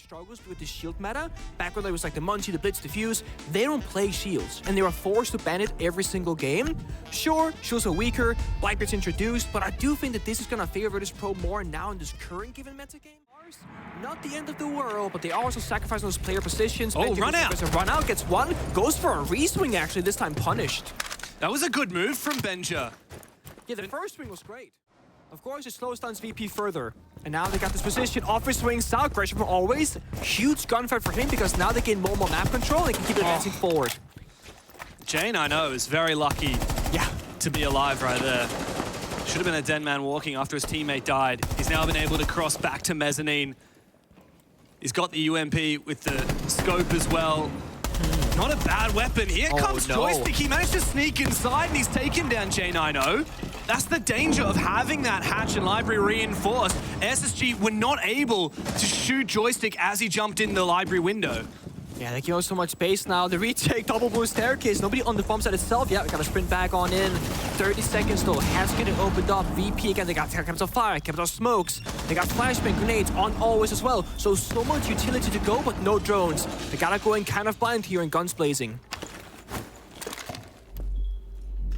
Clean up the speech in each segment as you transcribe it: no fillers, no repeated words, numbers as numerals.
struggles with the shield meta. Back when there was like the Munchie, the Blitz, the Fuse, they don't play shields, and they were forced to ban it every single game. Sure, shields are weaker, Blackbeard's introduced, but I do think that this is gonna favor VirtusPro more now in this current given meta game. Not the end of the world, but they also sacrifice those player positions. Oh, run out! Run out gets one, goes for a re-swing actually, this time punished. That was a good move from Benja. Yeah, the first swing was great. Of course, it slows down VP further. And now they got this position, off his swing, south, pressure from always. Huge gunfight for him because now they gain more map control and can keep advancing forward. Jane, I know, is very lucky to be alive right there. Should have been a dead man walking after his teammate died. He's now been able to cross back to mezzanine. He's got the UMP with the scope as well. Not a bad weapon. Here comes Joystick. He managed to sneak inside and he's taken down J90. That's the danger of having that hatch and library reinforced. SSG were not able to shoot Joystick as he jumped in the library window. Yeah, they give us so much space now. The retake, double blue staircase. Nobody on the bomb side itself. Yeah, we gotta sprint back on in. 30 seconds though. Has getting opened up. VP again. They got capital fire, capital smokes. They got flashbang grenades on always as well. So much utility to go, but no drones. They gotta go in kind of blind here and guns blazing.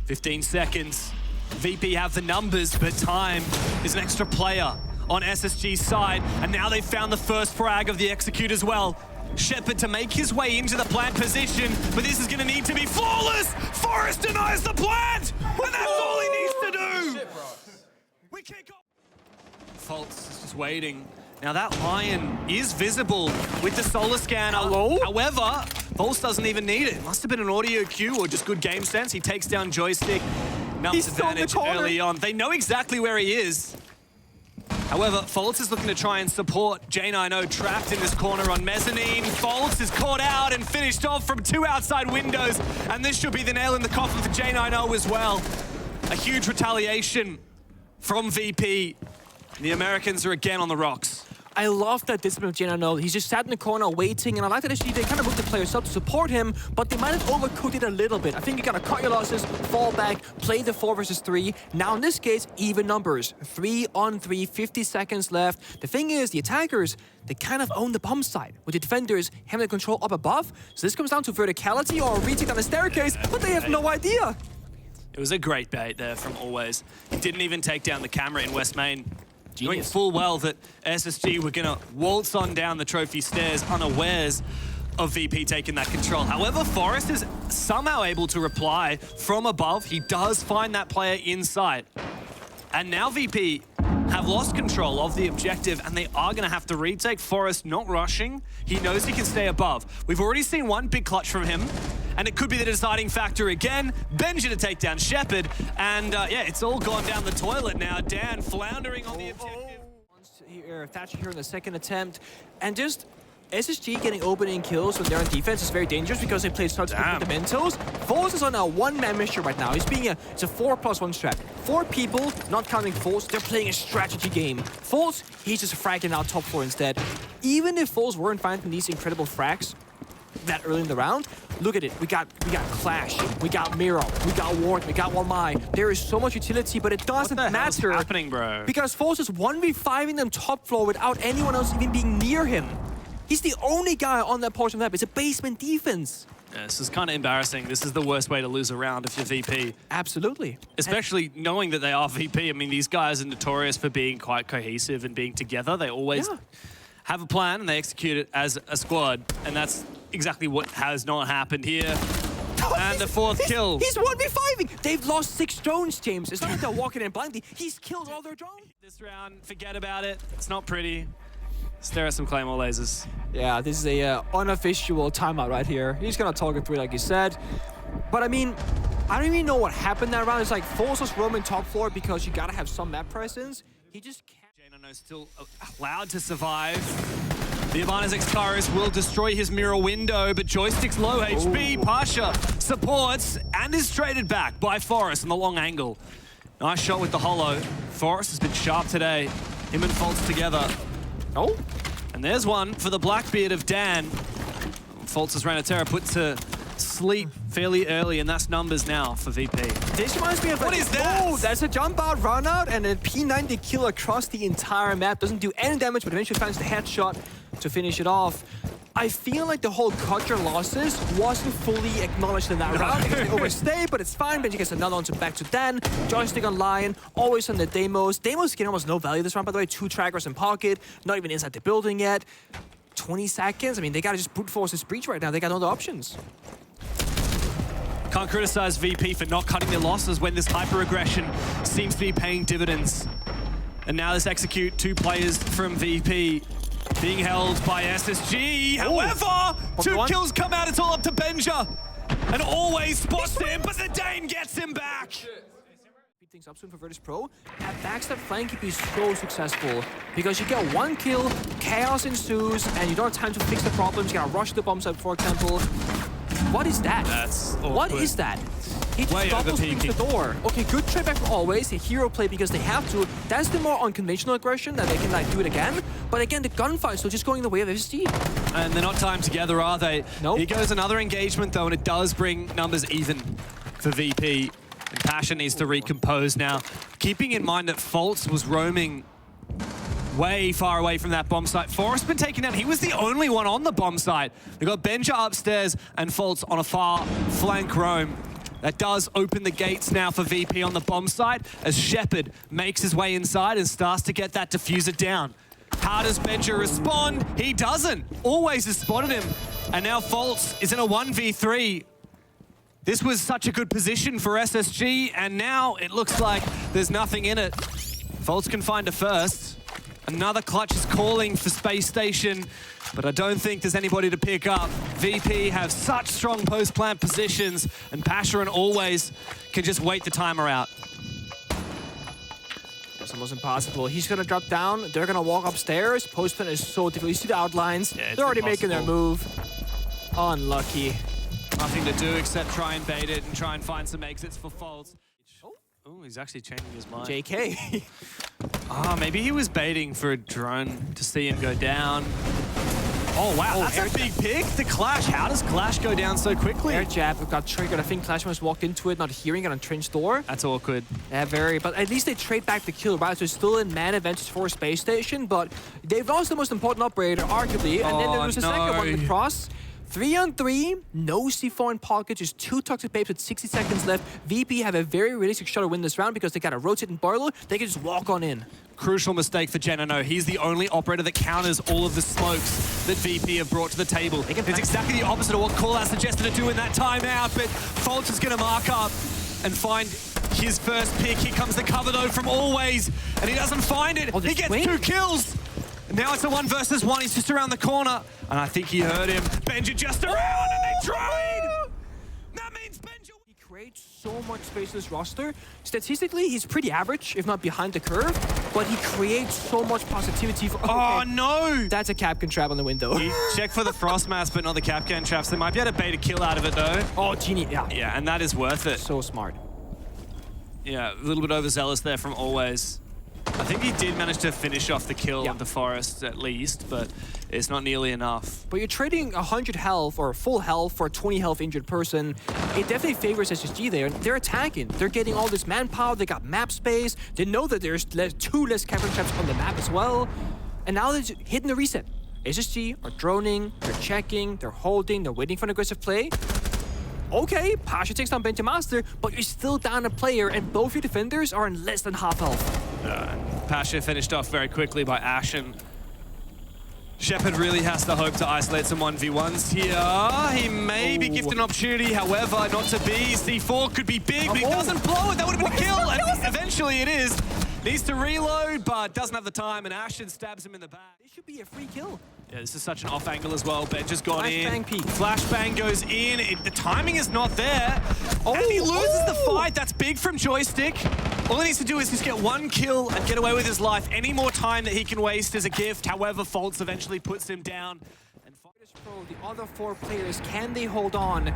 15 seconds. VP have the numbers, but time is an extra player on SSG's side. And now they've found the first frag of the Execute as well. Shepard to make his way into the plant position, but this is going to need to be flawless. Forrest denies the plant, and that's all he needs to do. We kick off. Fultz is just waiting. Now that Lion is visible with the solar scanner. Hello? However, Fultz doesn't even need it. Must have been an audio cue or just good game sense. He takes down Joystick. Numbers advantage early on. They know exactly where he is. However, Fultz is looking to try and support J90 trapped in this corner on mezzanine. Fultz is caught out and finished off from 2 outside windows, and this should be the nail in the coffin for J90 as well. A huge retaliation from VP. The Americans are again on the rocks. I love that discipline of J90. He's just sat in the corner waiting, and I like that actually they kind of moved the players up to support him, but they might have overcooked it a little bit. I think you gotta cut your losses, fall back, play the 4 versus 3. Now in this case, even numbers. 3 on 3, 50 seconds left. The thing is, the attackers, they kind of own the bomb side, with the defenders having the control up above. So this comes down to verticality or a retake down the staircase, but they have no idea. It was a great bait there from Always. He didn't even take down the camera in West Main. Knowing Genius. full well that SSG were going to waltz on down the trophy stairs unawares of VP taking that control. However, Forrest is somehow able to reply from above. He does find that player in sight. And now VP have lost control of the objective and they are going to have to retake. Forrest not rushing. He knows he can stay above. We've already seen one big clutch from him. And it could be the deciding factor again. Benja to take down Shepard. And yeah, it's all gone down the toilet now. Dan floundering on the objective. Thatcher here in the second attempt. And just SSG getting opening kills when they're on defense is very dangerous because they play such fundamentals. Falls is on a one-man mission right now. It's a 4+1 strat. 4 people, not counting Falls, they're playing a strategy game. Falls, he's just fragging out top 4 instead. Even if Falls weren't finding these incredible frags that early in the round, look at it. We got Clash, we got Miro, we got Ward, we got Walmai. There is so much utility, but it doesn't matter. What's happening, bro? Because Falls is 1v5ing them top floor without anyone else even being near him. He's the only guy on that portion of the map. It's a basement defense. Yeah, this is kind of embarrassing. This is the worst way to lose a round if you're VP. Absolutely. Especially knowing that they are VP. I mean, these guys are notorious for being quite cohesive and being together. They always have a plan and they execute it as a squad. And that's exactly what has not happened here. And the 4th kill. He's 1v5ing. They've lost 6 drones, James. It's not like they're walking in blindly. He's killed all their drones. This round, forget about it. It's not pretty. Stare at some Claymore lasers. Yeah, this is a unofficial timeout right here. He's gonna target 3 like you said. But I mean, I don't even know what happened that round. It's like Falls was roaming top floor because you gotta have some map presence. He just can't. J90 still allowed to survive. The Ivana's SCARZ will destroy his mirror window, but Joystick's low HP. Pasha supports and is traded back by Forrest in the long angle. Nice shot with the holo. Forrest has been sharp today. Him and Fultz together. Oh, and there's one for the Blackbeard of Dan. Fultz's Ranatera put to sleep fairly early, and that's numbers now for VP. This reminds me of what is that? Oh, that's a jump out, run out, and a P90 kill across the entire map. Doesn't do any damage, but eventually finds the headshot. to finish it off. I feel like the whole Kutcher losses wasn't fully acknowledged in that round because they overstayed, but it's fine. Benji gets another one to back to Dan. Joystick online, always on the Deimos. Deimos getting almost no value this round, by the way. 2 trackers in pocket, not even inside the building yet. 20 seconds. I mean, they gotta just brute force this breach right now. They got no other options. Can't criticize VP for not cutting their losses when this hyper-aggression seems to be paying dividends. And now let's execute 2 players from VP. Being held by SSG. However, 2 kills come out. It's all up to Benja. And always spots him, but the Dane gets him back. Speed things up soon for VirtusPro. That backstep flank can be so successful because you get 1 kill, chaos ensues, and you don't have time to fix the problems. You gotta rush the bomb site, for example. What is that? That's awkward. What is that? He just double swings the door. Okay, good trade back from always. A hero play because they have to. That's the more unconventional aggression that they can like do it again. But again, the gunfight still just going the way of SSG. And they're not timed together, are they? Nope. Here goes another engagement though, and it does bring numbers even for VP. And Passion needs to recompose now. Keeping in mind that Faltz was roaming way far away from that bomb site. Forrest been taken down. He was the only one on the bomb site. They got Benja upstairs and Faltz on a far flank roam. That does open the gates now for VP on the bomb site as Shepard makes his way inside and starts to get that diffuser down. How does Benja respond? He doesn't. Always has spotted him. And now Faltz is in a 1v3. This was such a good position for SSG, and now it looks like there's nothing in it. Faltz can find a first. Another clutch is calling for Spacestation, but I don't think there's anybody to pick up. VP have such strong post-plant positions, and Pasha and Always can just wait the timer out. That's almost impossible. He's gonna drop down, they're gonna walk upstairs. Post-plant is so difficult. You see the outlines, Yeah, they're already making their move. Unlucky. Nothing to do except try and bait it and try and find some exits for Faltz. Oh, he's actually changing his mind. JK. Maybe he was baiting for a drone to see him go down. Oh, wow, that's a big pick. The Clash, how does Clash go down so quickly? Air jab got triggered. I think Clash must walk into it, not hearing it on trench door. That's awkward. Yeah, very. But at least they trade back the kill, right? So it's still in man advantage for Space Station, but they've lost the most important operator, arguably, and then there was a second one with Cross. 3-on-3, no C4 in pocket, just 2 toxic babes with 60 seconds left. VP have a very realistic shot to win this round because they got a rotating boiler. They can just walk on in. Crucial mistake for Genano. He's the only operator that counters all of the smokes that VP have brought to the table. It's exactly the opposite of what Callout suggested to do in that timeout, but Faltz is going to mark up and find his first pick. Here comes the cover, though, from Always, and he doesn't find it. He gets 2 kills. Now it's a 1 versus 1. He's just around the corner. And I think he heard him. Benja just around and they trade! That means Benja... He creates so much space in this roster. Statistically, he's pretty average, if not behind the curve. But he creates so much positivity for... Oh, no! That's a Capcan trap on the window. He checked for the Frost Mask, but not the Capcan traps. They might be able to bait a kill out of it, though. Oh, genie, yeah. Yeah, and that is worth it. So smart. Yeah, a little bit overzealous there from Always. I think he did manage to finish off the kill on the Forest at least, but it's not nearly enough. But you're trading 100 health or full health for a 20 health injured person. It definitely favors SSG there. They're attacking. They're getting all this manpower. They got map space. They know that there's 2 less Captain traps on the map as well. And now they're just hitting the reset. SSG are droning, they're checking, they're holding, they're waiting for an aggressive play. Okay, Pasha takes down Benja Master, but you're still down a player, and both your defenders are in less than half health. Pasha finished off very quickly by Ashen. Shepard really has to hope to isolate some 1v1s here. He may be gifted an opportunity, however, not to be. C4 could be big, but he doesn't blow it. That would have been a kill, and eventually it is. Needs to reload, but doesn't have the time, and Ashen stabs him in the back. This should be a free kill. Yeah, this is such an off angle as well. Benja's gone in. Flashbang peek. Flashbang goes in. The timing is not there. And he loses the fight. That's big from Joystick. All he needs to do is just get 1 kill and get away with his life. Any more time that he can waste is a gift. However, Faltz eventually puts him down. And VirtusPro, the other 4 players, can they hold on?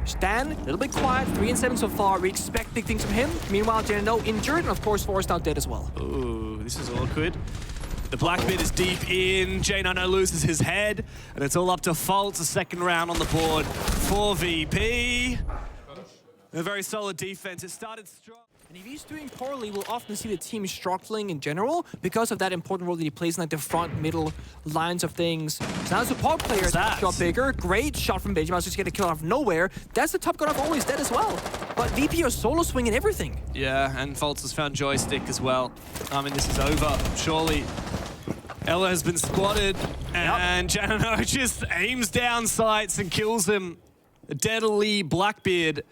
Stan, a little bit quiet, 3-7 so far. We expect big things from him. Meanwhile, Genano injured, and of course, Forrest out dead as well. Ooh, this is awkward. The black bit is deep in. Genano loses his head, and it's all up to Faltz. A second round on the board for VP. A very solid defense. It started strong. And if he's doing poorly, we'll often see the team struggling in general because of that important role that he plays in like the front, middle lines of things. So now as a pod player, that shot bigger. Great shot from Benjamin. Just get a kill out of nowhere. That's the top gun of always dead as well. But VP are solo swinging everything. Yeah, and Fultz has found joystick as well. I mean, this is over, surely. Ella has been spotted, and Janino just aims down sights and kills him. Deadly Blackbeard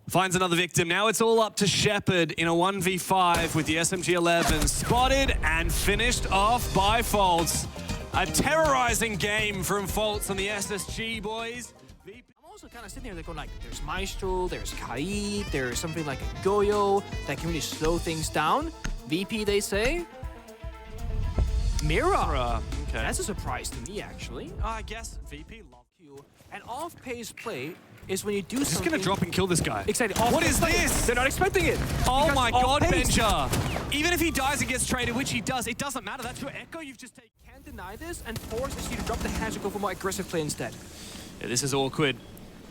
finds another victim. Now it's all up to Shepard in a 1v5 with the SMG-11. Spotted and finished off by Fultz. A terrorizing game from Fultz on the SSG, boys. I'm also kind of sitting there going like, there's Maestro, there's Kaid, there's something like a Goyo that can really slow things down. VP, they say. Mira. Okay. That's a surprise to me, actually. I guess VP loves you. And off-pace play is when you do He's something... gonna drop and kill this guy. Exactly. What is this? They're not expecting it. Oh my god, Benja. Even if he dies and gets traded, which he does, it doesn't matter. That's your Echo you've just taken. Can't deny this and forces you to drop the hatch and go for more aggressive play instead. Yeah, this is awkward.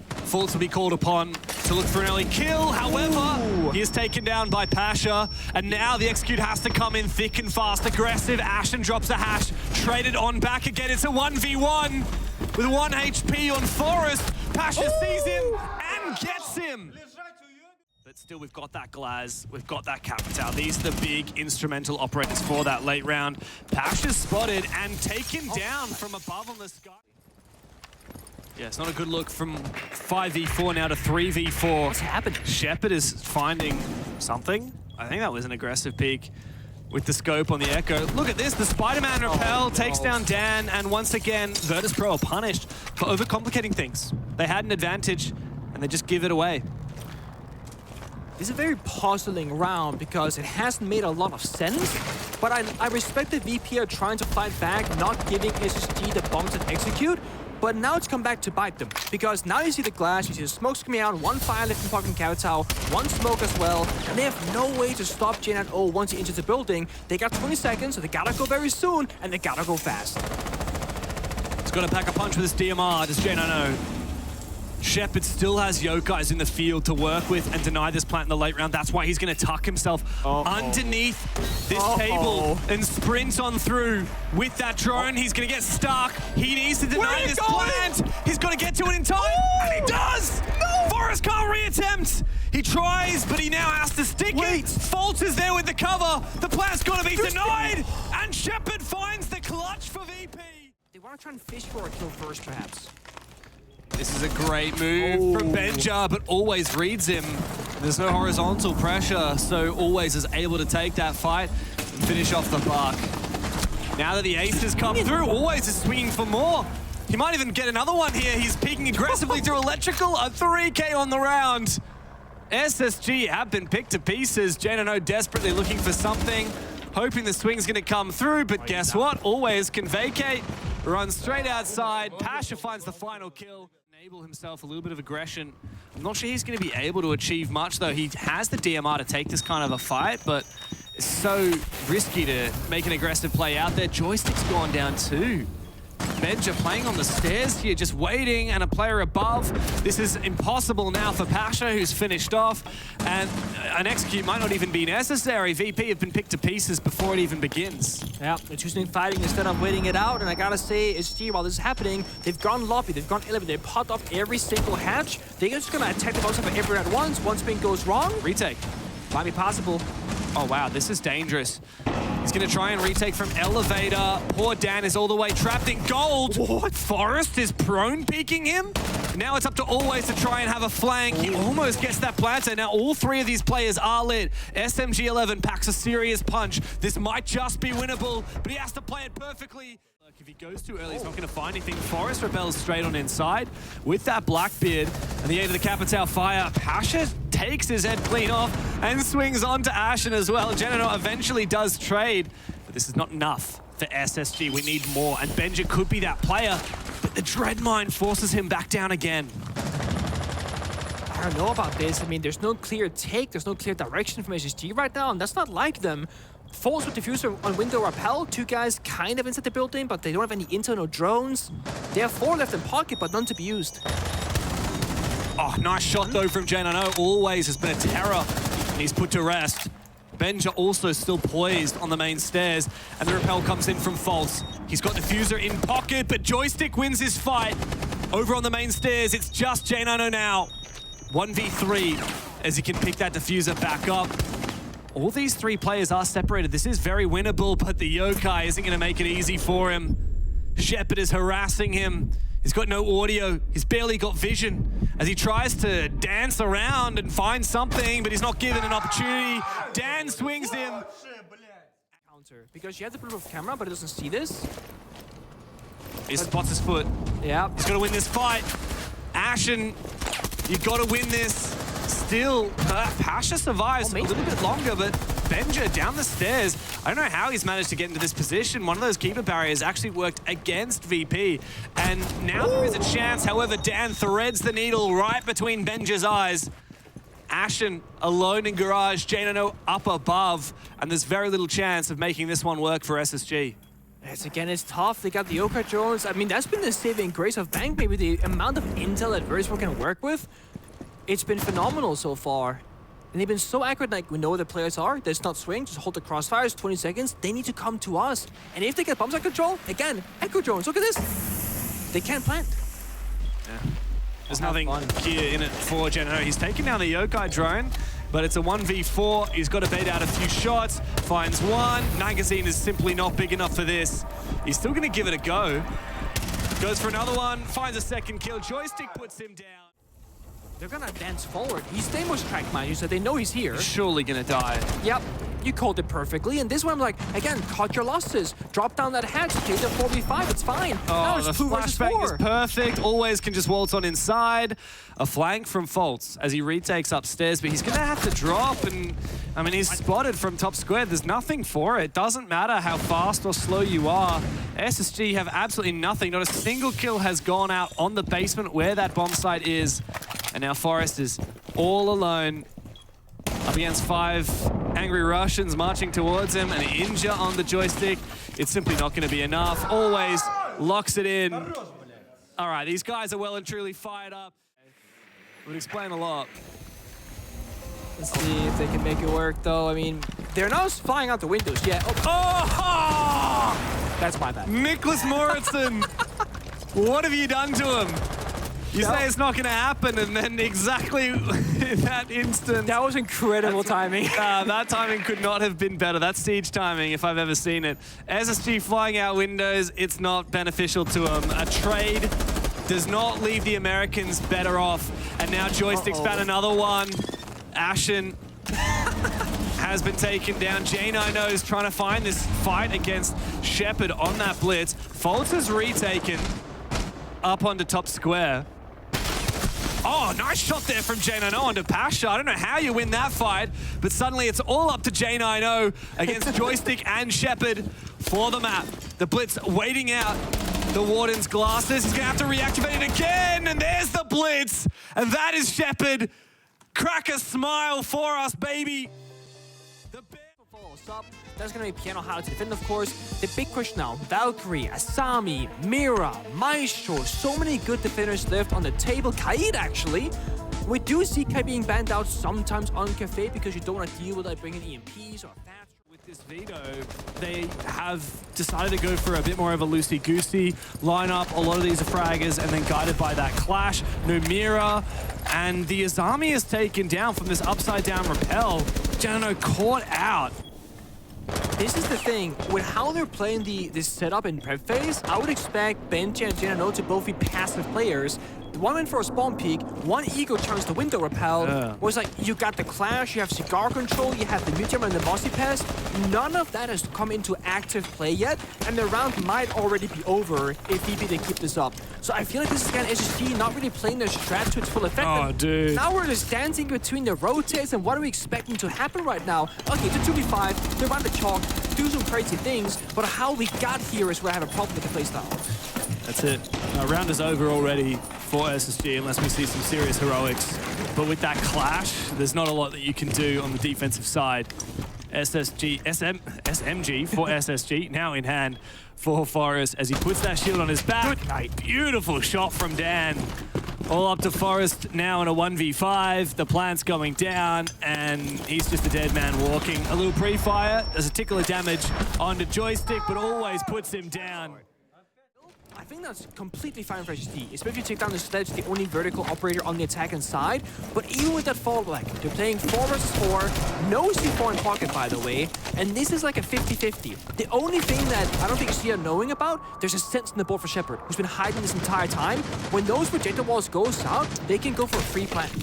Fultz will be called upon to look for an early kill. However, he is taken down by Pasha. And now the execute has to come in thick and fast. Aggressive. Ashen drops a hash. Traded on back again. It's a 1v1 with 1 HP on Forest. Pasha sees him and gets him. But still, we've got that Glaz. We've got that Capital. These are the big instrumental operators for that late round. Pasha's spotted and taken down from above on the sky. Yeah, it's not a good look from 5v4 now to 3v4. What's happening? Shepard is finding something. I think that was an aggressive peek with the scope on the Echo. Look at this, the Spider-Man repel takes down Dan, and once again, Virtus.pro are punished for overcomplicating things. They had an advantage, and they just give it away. This is a very puzzling round because it hasn't made a lot of sense, but I respect the VP are trying to fight back, not giving SSG the bombs that execute. But now it's come back to bite them, because now you see the glass, you see the smokes coming out, 1 fire left in fucking Kowtow, 1 smoke as well, and they have no way to stop J9O once he enters the building. They got 20 seconds, so they gotta go very soon, and they gotta go fast. It's got to pack a punch with this DMR, does J9O. Shepard still has Yokais in the field to work with and deny this plant in the late round. That's why he's going to tuck himself underneath this table and sprint on through with that drone. He's going to get stuck. He needs to deny this plant. He's got to get to it in time. And he does! No! Forrest can't reattempt. He tries, but he now has to stick it. Fultz is there with the cover. The plant's got to be denied. And Shepard finds the clutch for VP. They want to try and fish for a kill first, perhaps. This is a great move from Benja, but always reads him. There's no horizontal pressure, so always is able to take that fight and finish off the buck. Now that the ace has come through, always is swinging for more. He might even get another one here. He's peeking aggressively through electrical. A 3K on the round. SSG have been picked to pieces. J9O desperately looking for something, hoping the swing's going to come through, but guess what? Always can vacate. Runs straight outside. Pasha finds the final kill. Enable himself a little bit of aggression. I'm not sure he's going to be able to achieve much, though. He has the DMR to take this kind of a fight, but it's so risky to make an aggressive play out there. Joystick's gone down too. Benja playing on the stairs here, just waiting, and a player above. This is impossible now for Pasha, who's finished off, and an execute might not even be necessary. VP have been picked to pieces before it even begins. Yeah, they're choosing fighting instead of waiting it out, and I gotta say, SSG, while this is happening, they've gone lobby, they've gone 11, they've popped off every single hatch. They're just gonna attack the box of everyone at once. One spin goes wrong. Retake. Might be possible. Oh wow, this is dangerous. He's gonna try and retake from elevator. Poor Dan is all the way trapped in gold. What? Forrest is prone peeking him. Now it's up to Always to try and have a flank. He almost gets that planter. Now all 3 of these players are lit. SMG-11 packs a serious punch. This might just be winnable, but he has to play it perfectly. If he goes too early, he's not going to find anything. Forrest rebels straight on inside with that Blackbeard and the aid of the Capital Fire. Pasha takes his head clean off and swings onto Ashen as well. J9O eventually does trade, but this is not enough for SSG. We need more, and Benja could be that player, but the Dreadmine forces him back down again. I don't know about this. I mean, there's no clear take, there's no clear direction from SSG right now, and that's not like them. Falls with diffuser on window rappel. 2 guys kind of inside the building, but they don't have any intel, no drones. They have 4 left in pocket, but none to be used. Oh, nice shot though from J9O. Always has been a terror And he's put to rest. Benja also still poised on the main stairs, and the rappel comes in from False. He's got Diffuser in pocket, but Joystick wins his fight. Over on the main stairs, it's just J9O now. 1v3 as he can pick that Diffuser back up. All these three players are separated. This is very winnable, but the Yokai isn't going to make it easy for him. Shepard is harassing him. He's got no audio. He's barely got vision as he tries to dance around and find something, but he's not given an opportunity. Dan swings him. Counter, because you have the proof of camera, but it doesn't see this. He spots his foot. Yeah. He's got to win this fight. Ashen, you got to win this. Still, Pasha survives a little bit longer, but Benja down the stairs. I don't know how he's managed to get into this position. One of those keeper barriers actually worked against VP. And now there is a chance. However, Dan threads the needle right between Benja's eyes. Ashen alone in garage, J9O up above. And there's very little chance of making this one work for SSG. It's tough. They got the Yokai drones. I mean, that's been the saving grace of Bank. Maybe the amount of intel that VirtusPro can work with. It's been phenomenal so far. And they've been so accurate, like we know where the players are. Let's not swing, just hold the crossfires, 20 seconds. They need to come to us. And if they get bombs on control, again, Echo drones, look at this. They can't plant. Yeah. There's nothing gear in it for J9O. He's taken down the Yokai drone, but it's a 1v4. He's got to bait out a few shots, finds one. Magazine is simply not big enough for this. He's still gonna give it a go. Goes for another one, finds a second kill. Joystick puts him down. They're gonna advance forward. He's Deimos track, mind you, so they know he's here. He's surely gonna die. Yep, you called it perfectly. And this one, I'm like, again, cut your losses. Drop down that hatch, take the 4v5, it's fine. Oh, the flashbang is perfect. Always can just waltz on inside. A flank from False as he retakes upstairs, but he's gonna have to drop. And I mean, he's spotted from top square. There's nothing for it. Doesn't matter how fast or slow you are. SSG have absolutely nothing. Not a single kill has gone out on the basement where that bomb site is. And now Forrest is all alone up against 5 angry Russians marching towards him. And an injure on the joystick. It's simply not going to be enough. Always locks it in. All right, these guys are well and truly fired up. Would explain a lot. Let's see if they can make it work, though. I mean, they're not flying out the windows yet. Oh! That's my bad. Nicholas Moritzen, what have you done to him? You say it's not going to happen, and then exactly in that instant... That was incredible timing. That timing could not have been better. That's siege timing, if I've ever seen it. SSG flying out windows, it's not beneficial to them. A trade does not leave the Americans better off. And now Joystick's found another one. Ashen has been taken down. J9O is trying to find this fight against Shepard on that blitz. False is retaken up onto top square. Oh, nice shot there from J9O onto Pasha. I don't know how you win that fight, but suddenly it's all up to J9O against Joystick and Shepard for the map. The blitz waiting out the Warden's glasses. He's gonna have to reactivate it again, and there's the blitz. And that is Shepard. Crack a smile for us, baby. The follows up. That's gonna be Piano how to defend, of course. The big question now, Valkyrie, Asami, Mira, Maestro, so many good defenders left on the table. Kaid, actually. We do see Kai being banned out sometimes on Cafe because you don't want to deal with like bringing EMPs or Thatcher. With this veto, they have decided to go for a bit more of a loosey-goosey lineup. A lot of these are fraggers, and then guided by that clash. No Mira, and the Asami is taken down from this upside-down rappel. J9O caught out. This is the thing, with how they're playing this setup in prep phase, I would expect Benji and J9O to both be passive players. One went for a spawn peek, one ego turns the window rappel. Was like, you got the clash, you have cigar control, you have the mutum and the bossy pass. None of that has come into active play yet, and the round might already be over if VP they keep this up. So I feel like this is again SSG not really playing their strat to its full effect. Oh, dude. Now we're just dancing between the rotates, and what are we expecting to happen right now? Okay, it's a 2v5, they run the chalk, do some crazy things, but how we got here is where I have a problem with the playstyle. That's it. Round is over already for SSG unless we see some serious heroics. But with that clash, there's not a lot that you can do on the defensive side. SMG for SSG, now in hand for Forrest as he puts that shield on his back. Good night. Beautiful shot from Dan. All up to Forest now in a 1v5. The plant's going down, and he's just a dead man walking. A little pre-fire. There's a tickle of damage onto Joystick, but always puts him down. I think that's completely fine for SSG, especially if you take down the Sledge, the only vertical operator on the attacking side. But even with that fallback, they're playing 4 versus 4, no C4 in pocket, by the way, and this is like a 50-50. The only thing that I don't think SSG are knowing about, there's a sense in the board for Shepard, who's been hiding this entire time. When those projector walls go south, they can go for a free plant.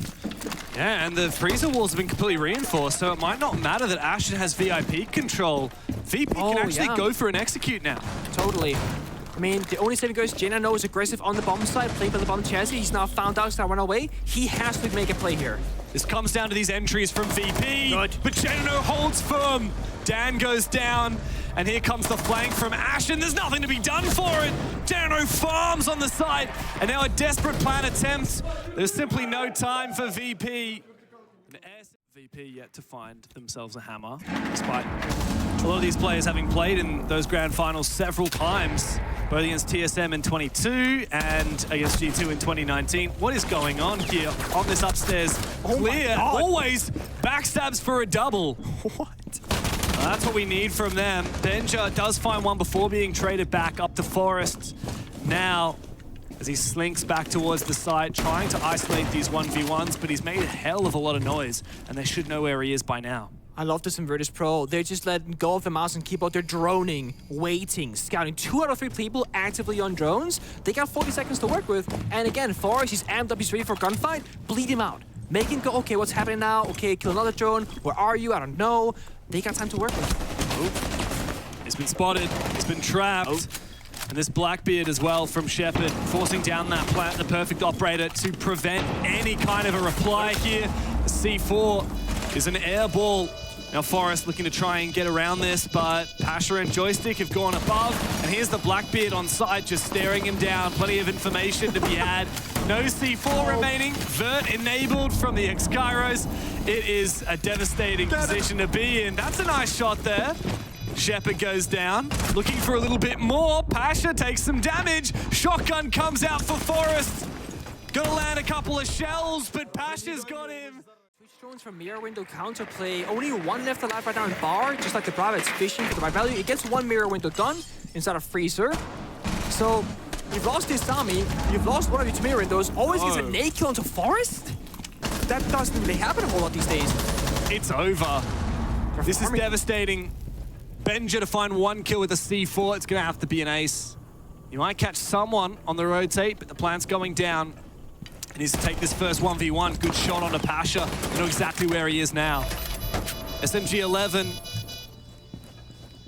Yeah, and the freezer walls have been completely reinforced, so it might not matter that Ashen has VIP control. VP can actually go for an execute now. Totally. I mean, the only saving goes, Jaina knows aggressive on the bomb side, playing by the bomb chassis. He's now found out, start run away. He has to make a play here. This comes down to these entries from VP. Good. But Jaina holds firm. Dan goes down, and here comes the flank from Ashen. There's nothing to be done for it. Jaina farms on the side, and now a desperate plan attempt. There's simply no time for VP. VP yet to find themselves a hammer, despite a lot of these players having played in those grand finals several times, both against TSM in 22 and against G2 in 2019. What is going on here on this upstairs clear? Always backstabs for a double. What? That's what we need from them. Benja does find one before being traded back up to Forest. Now, as he slinks back towards the side, trying to isolate these 1v1s, but he's made a hell of a lot of noise, and they should know where he is by now. I love this in Virtus.pro. They're just letting go of the mouse and keyboard. They're droning, waiting, scouting. 2 out of 3 people actively on drones. They got 40 seconds to work with. And again, Forrest, he's amped up, he's ready for a gunfight. Bleed him out. Make him go, okay, what's happening now? Okay, kill another drone. Where are you? I don't know. They got time to work with. Oop. He's been spotted. He's been trapped. And this Blackbeard as well from Shepard, forcing down that plant, the perfect operator to prevent any kind of a reply here. The C4 is an air ball. Now Forrest looking to try and get around this, but Pasha and Joystick have gone above. And here's the Blackbeard on side, just staring him down. Plenty of information to be had. No C4 remaining. Vert enabled from the X-Kairos. It is a devastating position to be in. That's a nice shot there. Shepard goes down, looking for a little bit more. Pasha takes some damage. Shotgun comes out for Forrest. Gonna land a couple of shells, but Pasha's got him. Switch drones from mirror window counterplay. Only 1 left alive right now in bar, just like the Bravo. It's fishing for the right value. It gets 1 mirror window done inside of freezer. So you've lost this Sami. You've lost one of your 2 mirror windows. Always gets a nade kill into Forrest. That doesn't really happen a whole lot these days. It's over. This is devastating. Benja to find 1 kill with a C4. It's going to have to be an ace. You might catch someone on the rotate, but the plant's going down. He needs to take this first 1v1. Good shot onto Pasha. You know exactly where he is now. SMG 11.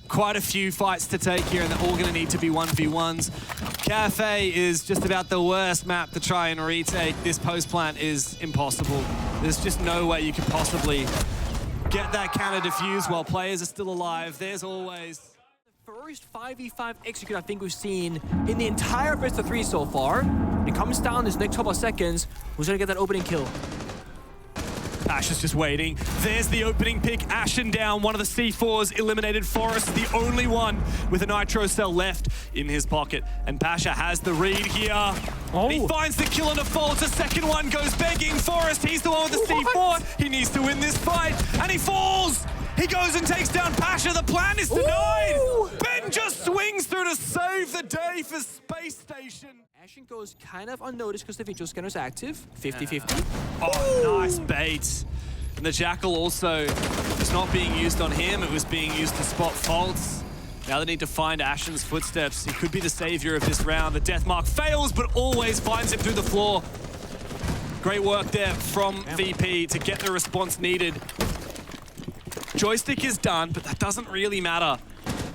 Quite a few fights to take here, and they're all going to need to be 1v1s. Cafe is just about the worst map to try and retake. This post plant is impossible. There's just no way you could possibly get that counter defused while players are still alive. There's always the first 5v5 execute I think we've seen in the entire best of 3 so far. It comes down this next couple of seconds. Who's gonna get that opening kill? Ash is just waiting. There's the opening pick. Ashen down. One of the C4s eliminated. Forrest, the only one with a nitro cell left in his pocket. And Pasha has the read here. He finds the kill on default. A second one goes begging. Forrest, he's the one with the C4. He needs to win this fight. And he falls. He goes and takes down Pasha. The plan is denied. Ben just swings through to save the day for Spacestation. Ashen goes kind of unnoticed because the visual scanner is active. 50-50. Oh, nice bait. And the Jackal also was not being used on him. It was being used to spot faults. Now they need to find Ashen's footsteps. He could be the savior of this round. The death mark fails, but always finds him through the floor. Great work there from VP to get the response needed. Joystick is done, but that doesn't really matter.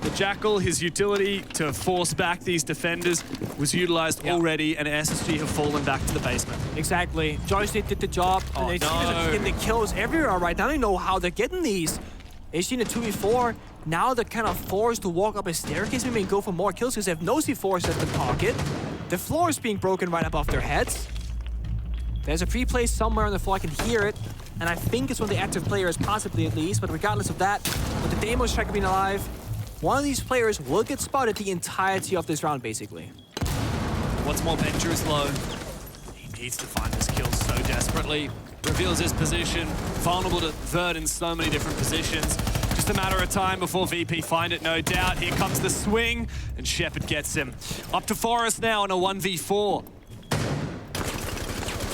The Jackal, his utility to force back these defenders was utilized already, and SSG have fallen back to the basement. Exactly. Joystick did the job, and they're getting the kills everywhere right now. I don't know how they're getting these. They've seen a 2v4. Now they're kind of forced to walk up a staircase, maybe go for more kills because they have no C4s at the pocket. The floor is being broken right above their heads. There's a free play somewhere on the floor. I can hear it. And I think it's one of the active players, possibly at least. But regardless of that, with the Demo Striker being alive, one of these players will get spotted the entirety of this round, basically. What's more, Benja is low. He Needs to find this kill so desperately. Reveals his position, vulnerable to Vert in so many different positions. Just a matter of time before VP find it, no doubt. Here comes the swing, and Shepard gets him. Up to Forest now in a 1v4.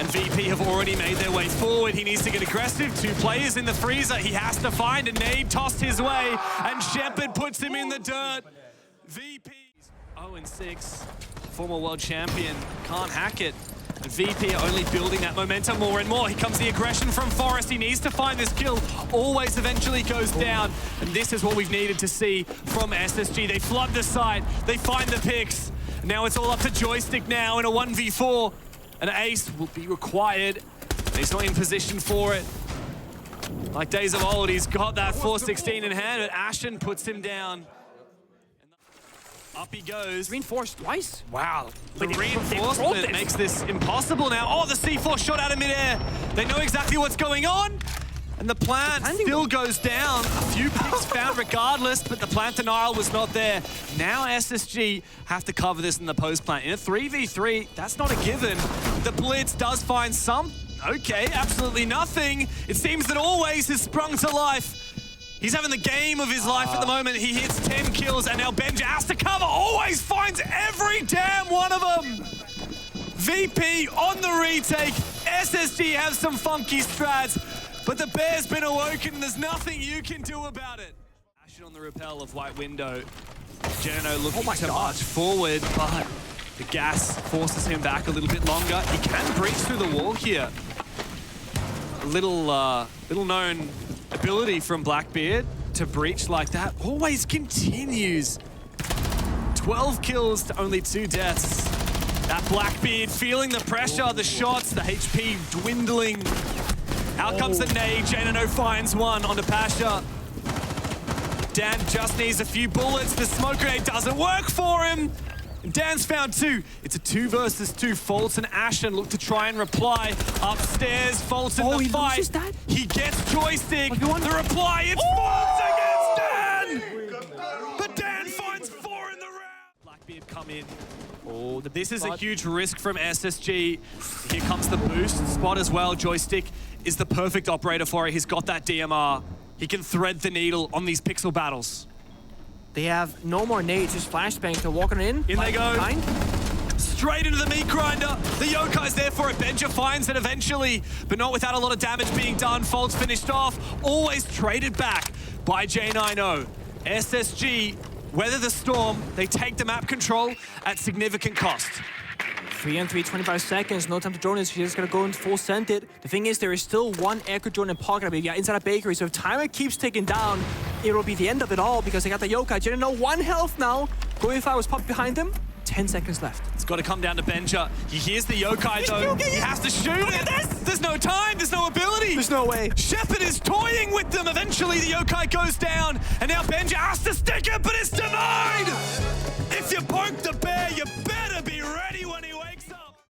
And VP have already made their way forward. He needs to get aggressive. 2 players in the freezer. He has to find a nade tossed his way, and Shepard puts him in the dirt. VP 0-6, former world champion, can't hack it. And VP are only building that momentum more and more. Here comes the aggression from Forest. He needs to find this kill. Always eventually goes down. And this is what we've needed to see from SSG. They flood the site. They find the picks. Now it's all up to Joystick now in a 1v4. An ace will be required. He's not in position for it. Like days of old, he's got that 416 in hand, but Ashen puts him down. Up he goes. Reinforced twice. Wow. The reinforcement makes this impossible now. Oh, the C4 shot out of midair. They know exactly what's going on. And the plant still goes down. A few picks found regardless, but the plant denial was not there. Now SSG have to cover this in the post plant. In a 3v3, that's not a given. The blitz does find some. Okay, absolutely nothing. It seems that Always has sprung to life. He's having the game of his life at the moment. He hits 10 kills, and now Benja has to cover. Always finds every damn one of them. VP on the retake. SSG have some funky strats, but the bear's been awoken, and there's nothing you can do about it. Ashen on the rappel of White Window. Geno looking to march forward, but the gas forces him back a little bit longer. He can breach through the wall here. A little known ability from Blackbeard to breach like that. Always continues. 12 kills to only 2 deaths. That Blackbeard feeling the pressure, the shots, the HP dwindling. Out comes the nade. Janino finds one onto Pasha. Dan just needs a few bullets. The smoke grenade doesn't work for him. And Dan's found 2. It's a 2 versus 2. Fultz and Ashen look to try and reply. Upstairs, Fultz in the fight. That? He gets Joystick. The reply, it's Fultz against Dan! But Dan finds 4 in the round. Blackbeard come in. Oh, this is a huge risk from SSG. Here comes the boost spot as well. Joystick is the perfect operator for it. He's got that DMR. He can thread the needle on these pixel battles. They have no more nades, just flashbangs. They're walking in. In they go. Behind. Straight into the meat grinder. The Yokai's there for it. Benja finds it eventually, but not without a lot of damage being done. Fultz finished off. Always traded back by J90. SSG weather the storm. They take the map control at significant cost. 3-on-3, 25 seconds. No time to drone this. She's just gonna go in full send it. The thing is, there is still one Echo drone in pocket, I believe. Yeah, inside a bakery. So if timer keeps ticking down, it will be the end of it all because they got the Yokai. Didn't know 1 health now. Going Fire was popped behind him. 10 seconds left. It's got to come down to Benja. He hears the Yokai though. He has to shoot it. There's no time. There's no ability. There's no way. Shepard is toying with them. Eventually the Yokai goes down, and now Benja has to stick it, but